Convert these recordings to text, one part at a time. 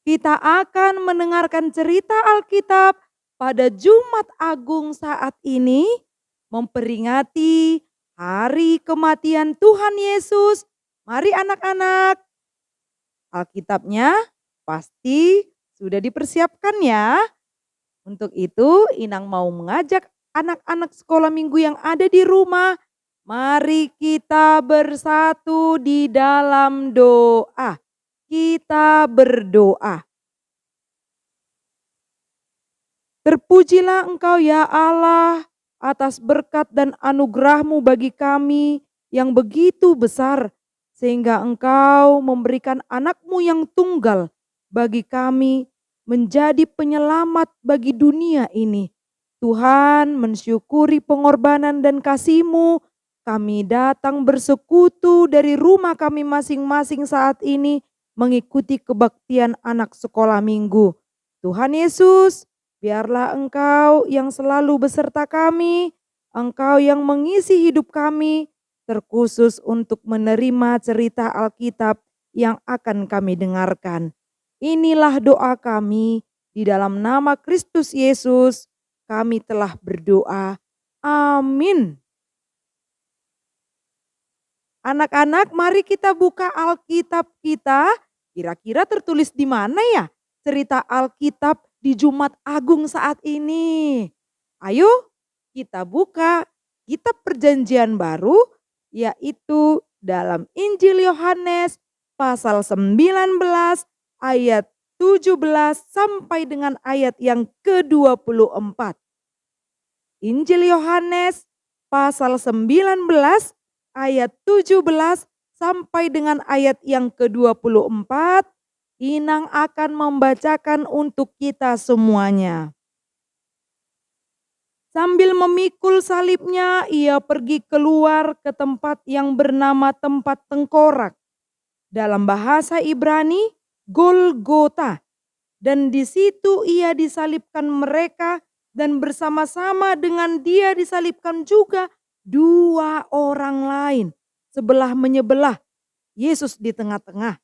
Kita akan mendengarkan cerita Alkitab pada Jumat Agung saat ini memperingati hari kematian Tuhan Yesus. Mari anak-anak, Alkitabnya pasti sudah dipersiapkan ya. Untuk itu Inang mau mengajak anak-anak sekolah minggu yang ada di rumah. Mari kita bersatu di dalam doa. Kita berdoa. Terpujilah Engkau ya Allah atas berkat dan anugerah-Mu bagi kami yang begitu besar, sehingga Engkau memberikan anak-Mu yang tunggal bagi kami menjadi penyelamat bagi dunia ini. Tuhan, mensyukuri pengorbanan dan kasih-Mu, kami datang bersekutu dari rumah kami masing-masing saat ini mengikuti kebaktian anak sekolah minggu. Tuhan Yesus, biarlah Engkau yang selalu beserta kami, Engkau yang mengisi hidup kami, terkhusus untuk menerima cerita Alkitab yang akan kami dengarkan. Inilah doa kami, di dalam nama Kristus Yesus, kami telah berdoa. Amin. Anak-anak, mari kita buka Alkitab kita. Kira-kira tertulis di mana ya cerita Alkitab di Jumat Agung saat ini? Ayo kita buka kitab Perjanjian Baru, yaitu dalam Injil Yohanes pasal 19 ayat 17 sampai dengan ayat yang ke-24. Injil Yohanes pasal 19 ayat 17 sampai dengan ayat yang ke-24, Inang akan membacakan untuk kita semuanya. Sambil memikul salibnya, ia pergi keluar ke tempat yang bernama tempat tengkorak. Dalam bahasa Ibrani, Golgota. Dan di situ ia disalibkan mereka, dan bersama-sama dengan dia disalibkan juga dua orang lain, sebelah menyebelah, Yesus di tengah-tengah.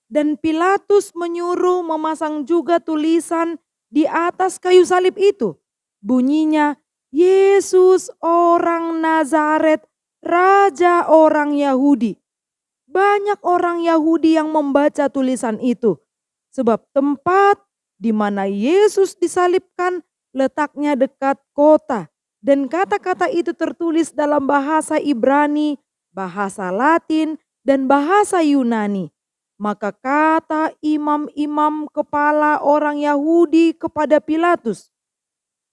Dan Pilatus menyuruh memasang juga tulisan di atas kayu salib itu. Bunyinya, Yesus orang Nazaret, Raja orang Yahudi. Banyak orang Yahudi yang membaca tulisan itu, sebab tempat di mana Yesus disalibkan letaknya dekat kota. Dan kata-kata itu tertulis dalam bahasa Ibrani, bahasa Latin, dan bahasa Yunani. Maka kata imam-imam kepala orang Yahudi kepada Pilatus,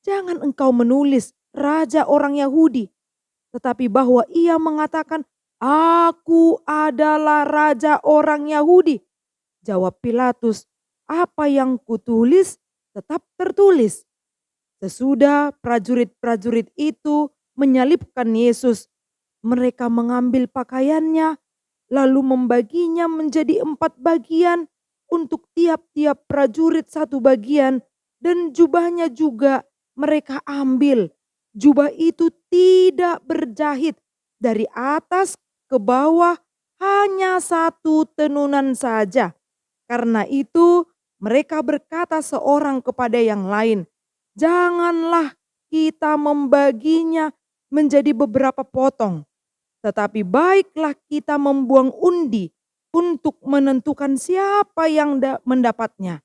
"Jangan engkau menulis Raja orang Yahudi, tetapi bahwa ia mengatakan, 'Aku adalah Raja orang Yahudi.'" Jawab Pilatus, "Apa yang kutulis tetap tertulis." Sesudah prajurit-prajurit itu menyalibkan Yesus, mereka mengambil pakaiannya, lalu membaginya menjadi 4 bagian, untuk tiap-tiap prajurit 1 bagian, dan jubahnya juga mereka ambil. Jubah itu tidak berjahit, dari atas ke bawah hanya 1 tenunan saja. Karena itu mereka berkata seorang kepada yang lain, "Janganlah kita membaginya menjadi beberapa potong, tetapi baiklah kita membuang undi untuk menentukan siapa yang mendapatnya.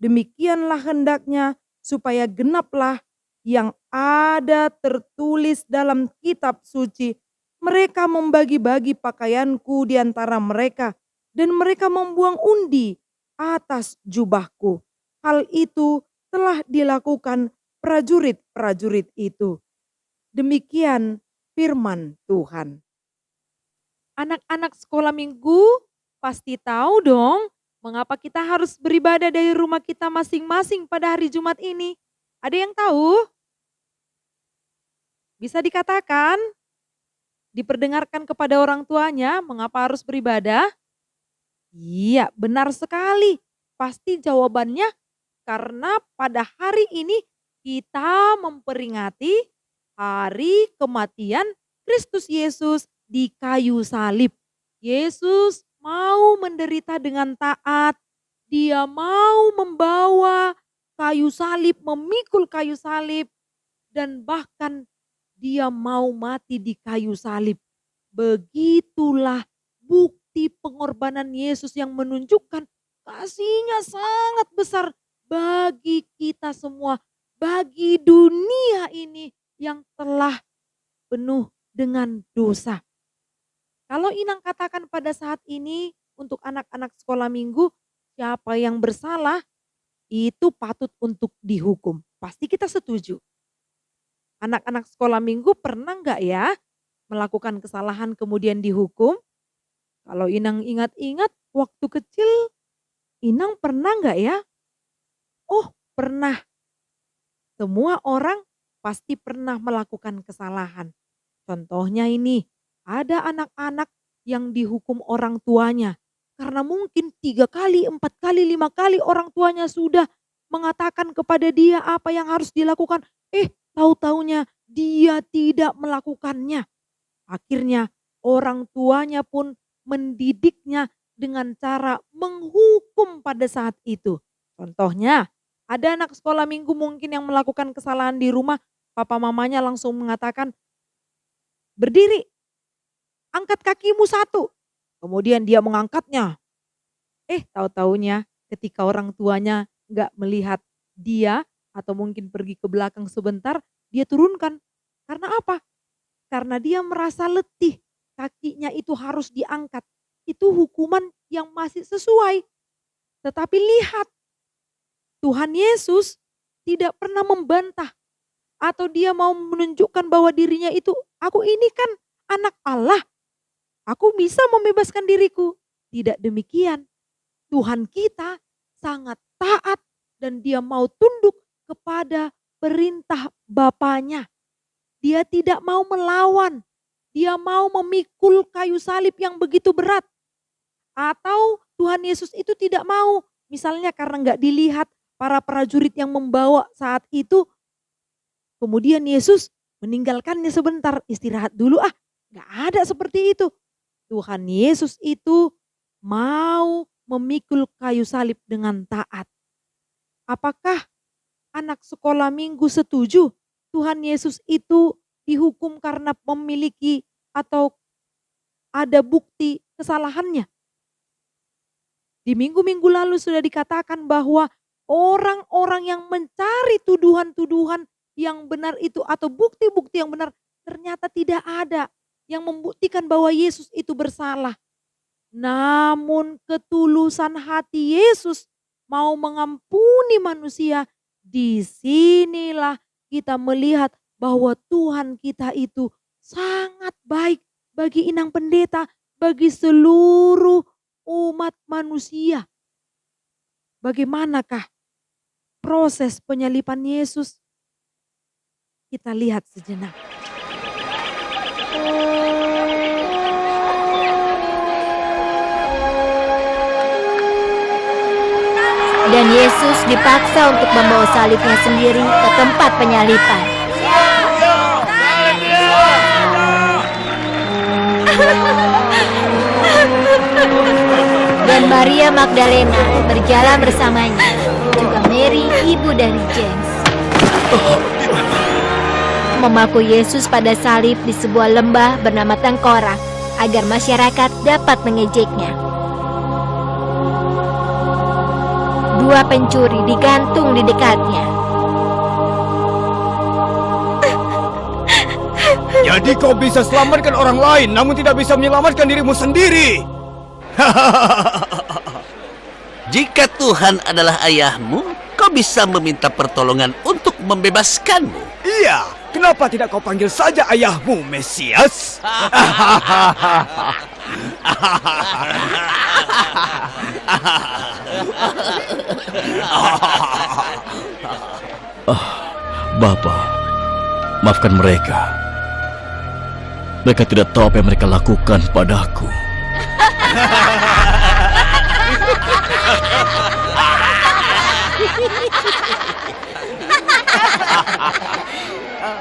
Demikianlah hendaknya supaya genaplah yang ada tertulis dalam kitab suci. Mereka membagi-bagi pakaianku di antara mereka, dan mereka membuang undi atas jubahku." Hal itu telah dilakukan prajurit-prajurit itu. Demikian firman Tuhan. Anak-anak sekolah minggu pasti tahu dong mengapa kita harus beribadah dari rumah kita masing-masing pada hari Jumat ini. Ada yang tahu? Bisa dikatakan? Diperdengarkan kepada orang tuanya mengapa harus beribadah? Iya, benar sekali. Pasti jawabannya karena pada hari ini kita memperingati hari kematian Kristus Yesus di kayu salib. Yesus mau menderita dengan taat Dia mau membawa kayu salib, memikul kayu salib, dan bahkan dia mau mati di kayu salib. Begitulah bukti pengorbanan Yesus yang menunjukkan kasih-Nya sangat besar bagi kita semua, bagi dunia ini yang telah penuh dengan dosa. Kalau Inang katakan pada saat ini untuk anak-anak sekolah minggu, siapa yang bersalah itu patut untuk dihukum. Pasti kita setuju. Anak-anak sekolah minggu pernah nggak ya melakukan kesalahan kemudian dihukum? Kalau Inang ingat-ingat waktu kecil, Inang pernah nggak ya? Oh, pernah. Semua orang pasti pernah melakukan kesalahan. Contohnya ini, ada anak-anak yang dihukum orang tuanya. Karena mungkin 3 kali, 4 kali, 5 kali orang tuanya sudah mengatakan kepada dia apa yang harus dilakukan. Tahu-taunya dia tidak melakukannya. Akhirnya orang tuanya pun mendidiknya dengan cara menghukum pada saat itu. Contohnya, ada anak sekolah minggu mungkin yang melakukan kesalahan di rumah, papa mamanya langsung mengatakan, berdiri, angkat kakimu 1. Kemudian dia mengangkatnya. Tahu-taunya ketika orang tuanya nggak melihat dia atau mungkin pergi ke belakang sebentar, dia turunkan. Karena apa? Karena dia merasa letih, kakinya itu harus diangkat. Itu hukuman yang masih sesuai. Tetapi lihat, Tuhan Yesus tidak pernah membantah atau dia mau menunjukkan bahwa dirinya itu, aku ini kan anak Allah. Aku bisa membebaskan diriku. Tidak demikian. Tuhan kita sangat taat dan dia mau tunduk kepada perintah Bapaknya. Dia tidak mau melawan. Dia mau memikul kayu salib yang begitu berat. Atau Tuhan Yesus itu tidak mau. Misalnya karena nggak dilihat para prajurit yang membawa saat itu. Kemudian Yesus meninggalkannya sebentar. Istirahat dulu Nggak ada seperti itu. Tuhan Yesus itu mau memikul kayu salib dengan taat. Apakah anak sekolah minggu setuju Tuhan Yesus itu dihukum karena memiliki atau ada bukti kesalahannya? Di minggu-minggu lalu sudah dikatakan bahwa orang-orang yang mencari tuduhan-tuduhan yang benar itu atau bukti-bukti yang benar ternyata tidak ada yang membuktikan bahwa Yesus itu bersalah. Namun ketulusan hati Yesus mau mengampuni manusia, disinilah kita melihat bahwa Tuhan kita itu sangat baik bagi Inang Pendeta, bagi seluruh umat manusia. Bagaimanakah proses penyaliban Yesus? Kita lihat sejenak. Dan Yesus dipaksa untuk membawa salibnya sendiri ke tempat penyaliban. Dan Maria Magdalena berjalan bersamanya, juga Mary, ibu dari James. Memaku Yesus pada salib di sebuah lembah bernama Tengkorak agar masyarakat dapat mengejeknya. 2 pencuri digantung di dekatnya. Jadi kau bisa selamatkan orang lain namun tidak bisa menyelamatkan dirimu sendiri. Jika Tuhan adalah ayahmu, kau bisa meminta pertolongan untuk membebaskanmu. Iya, kenapa tidak kau panggil saja ayahmu, Mesias? Bapa, maafkan mereka. Mereka tidak tahu apa yang mereka lakukan padaku.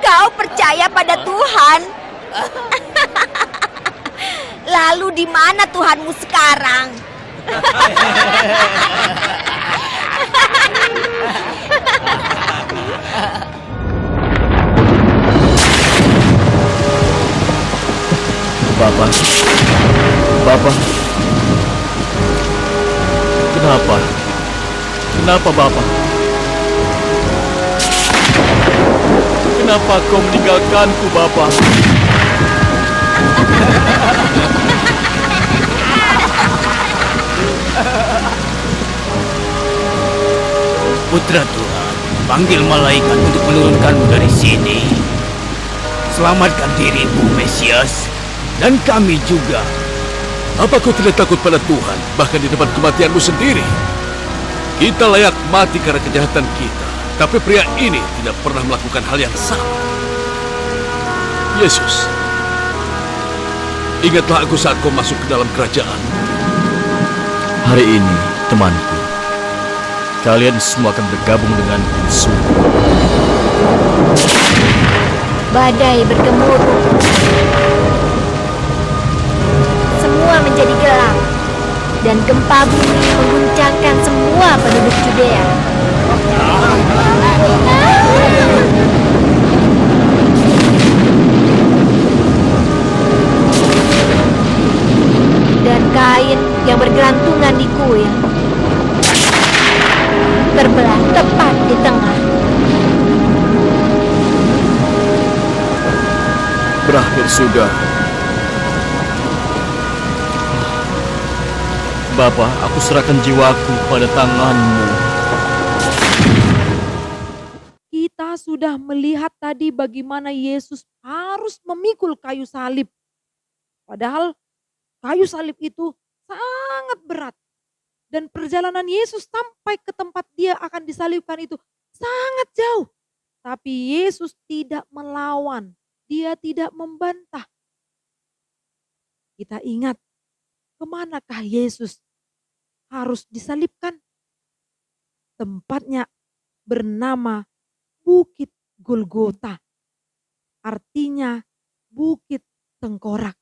Kau percaya pada Tuhan? Lalu di mana Tuhanmu sekarang? Bapak, Bapak, kenapa? Kenapa Bapak? Kenapa kau meninggalkanku, Bapak? Putra Tuhan, panggil malaikat untuk menurunkanmu dari sini. Selamatkan dirimu, Mesias, dan kami juga. Apa kau tidak takut pada Tuhan, bahkan di depan kematianmu sendiri? Kita layak mati karena kejahatan kita, tapi pria ini tidak pernah melakukan hal yang sama. Yesus, ingatlah aku saat kau masuk ke dalam kerajaan. Hari ini, temanku, kalian semua akan bergabung denganku di surga. Badai bergemuruh. Semua menjadi gelap. Dan gempa bumi mengguncangkan semua penduduk Judea. Dan kain yang bergelantungan di kuil terbelah tepat di tengah. Berakhir sudah. Bapak, aku serahkan jiwaku pada tanganmu. Kita sudah melihat tadi bagaimana Yesus harus memikul kayu salib. Padahal kayu salib itu sangat berat. Dan perjalanan Yesus sampai ke tempat dia akan disalibkan itu sangat jauh. Tapi Yesus tidak melawan. Dia tidak membantah. Kita ingat kemanakah Yesus harus disalibkan? Tempatnya bernama Bukit Golgota. Artinya Bukit Tengkorak.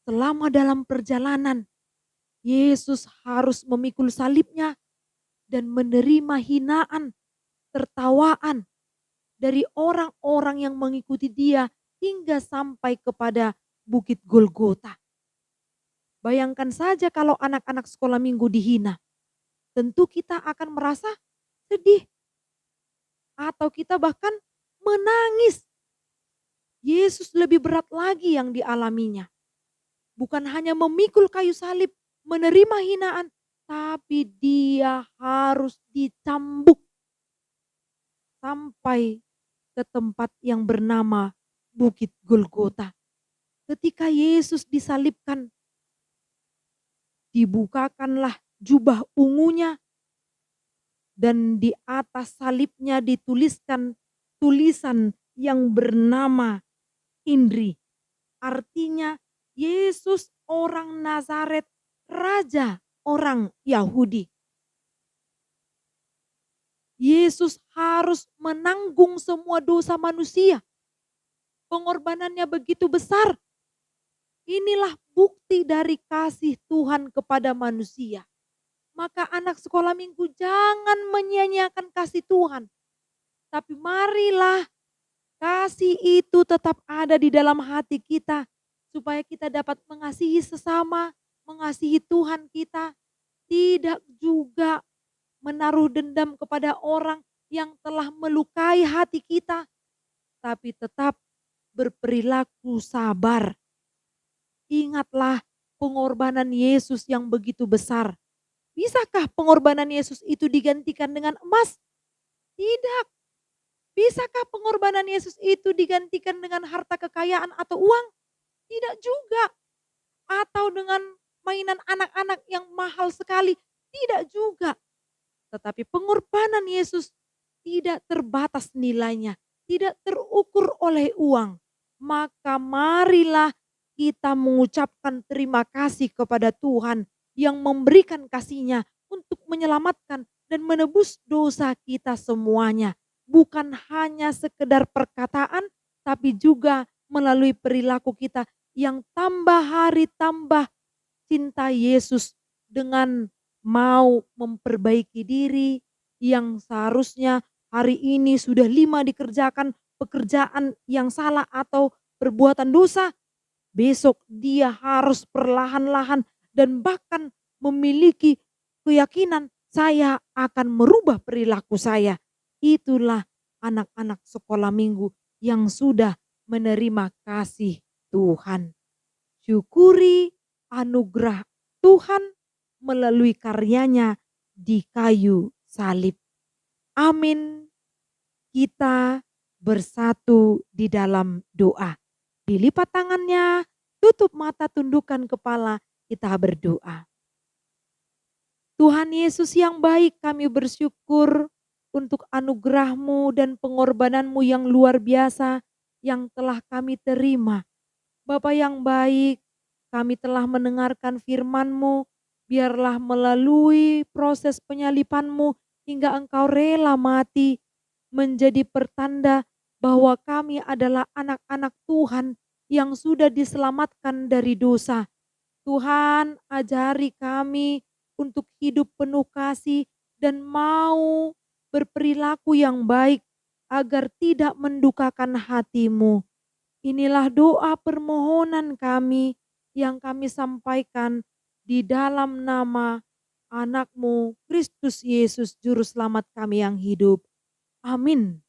Selama dalam perjalanan, Yesus harus memikul salibnya dan menerima hinaan, tertawaan dari orang-orang yang mengikuti dia hingga sampai kepada Bukit Golgota. Bayangkan saja kalau anak-anak sekolah minggu dihina. Tentu kita akan merasa sedih. Atau kita bahkan menangis. Yesus lebih berat lagi yang dialaminya. Bukan hanya memikul kayu salib, menerima hinaan, tapi dia harus dicambuk sampai ke tempat yang bernama Bukit Golgota. Ketika Yesus disalibkan, dibukakanlah jubah ungunya dan di atas salibnya dituliskan tulisan yang bernama Indri. Artinya Yesus orang Nazaret, raja orang Yahudi. Yesus harus menanggung semua dosa manusia. Pengorbanannya begitu besar. Inilah bukti dari kasih Tuhan kepada manusia. Maka anak sekolah minggu jangan menyia-nyiakan kasih Tuhan. Tapi marilah kasih itu tetap ada di dalam hati kita. Supaya kita dapat mengasihi sesama, mengasihi Tuhan kita. Tidak juga menaruh dendam kepada orang yang telah melukai hati kita. Tapi tetap berperilaku sabar. Ingatlah pengorbanan Yesus yang begitu besar. Bisakah pengorbanan Yesus itu digantikan dengan emas? Tidak. Bisakah pengorbanan Yesus itu digantikan dengan harta kekayaan atau uang? Tidak juga. Atau dengan mainan anak-anak yang mahal sekali? Tidak juga. Tetapi pengorbanan Yesus tidak terbatas nilainya. Tidak terukur oleh uang. Maka marilah kita mengucapkan terima kasih kepada Tuhan yang memberikan kasih-Nya untuk menyelamatkan dan menebus dosa kita semuanya. Bukan hanya sekedar perkataan, tapi juga melalui perilaku kita yang tambah hari tambah cinta Yesus dengan mau memperbaiki diri yang seharusnya hari ini sudah 5 dikerjakan pekerjaan yang salah atau perbuatan dosa. besok dia harus perlahan-lahan dan bahkan memiliki keyakinan saya akan merubah perilaku saya. Itulah anak-anak sekolah minggu yang sudah menerima kasih Tuhan. Syukuri anugerah Tuhan melalui karyanya di kayu salib. Amin. Kita bersatu di dalam doa. Dilipat tangannya, tutup mata, tundukkan kepala, kita berdoa. Tuhan Yesus yang baik, kami bersyukur untuk anugerah-Mu dan pengorbanan-Mu yang luar biasa yang telah kami terima. Bapa yang baik, kami telah mendengarkan firman-Mu, biarlah melalui proses penyalipan-Mu hingga Engkau rela mati, menjadi pertanda bahwa kami adalah anak-anak Tuhan yang sudah diselamatkan dari dosa. Tuhan, ajari kami untuk hidup penuh kasih dan mau berperilaku yang baik agar tidak mendukakan hati-Mu. Inilah doa permohonan kami yang kami sampaikan di dalam nama anak-Mu, Kristus Yesus, Juru Selamat kami yang hidup. Amin.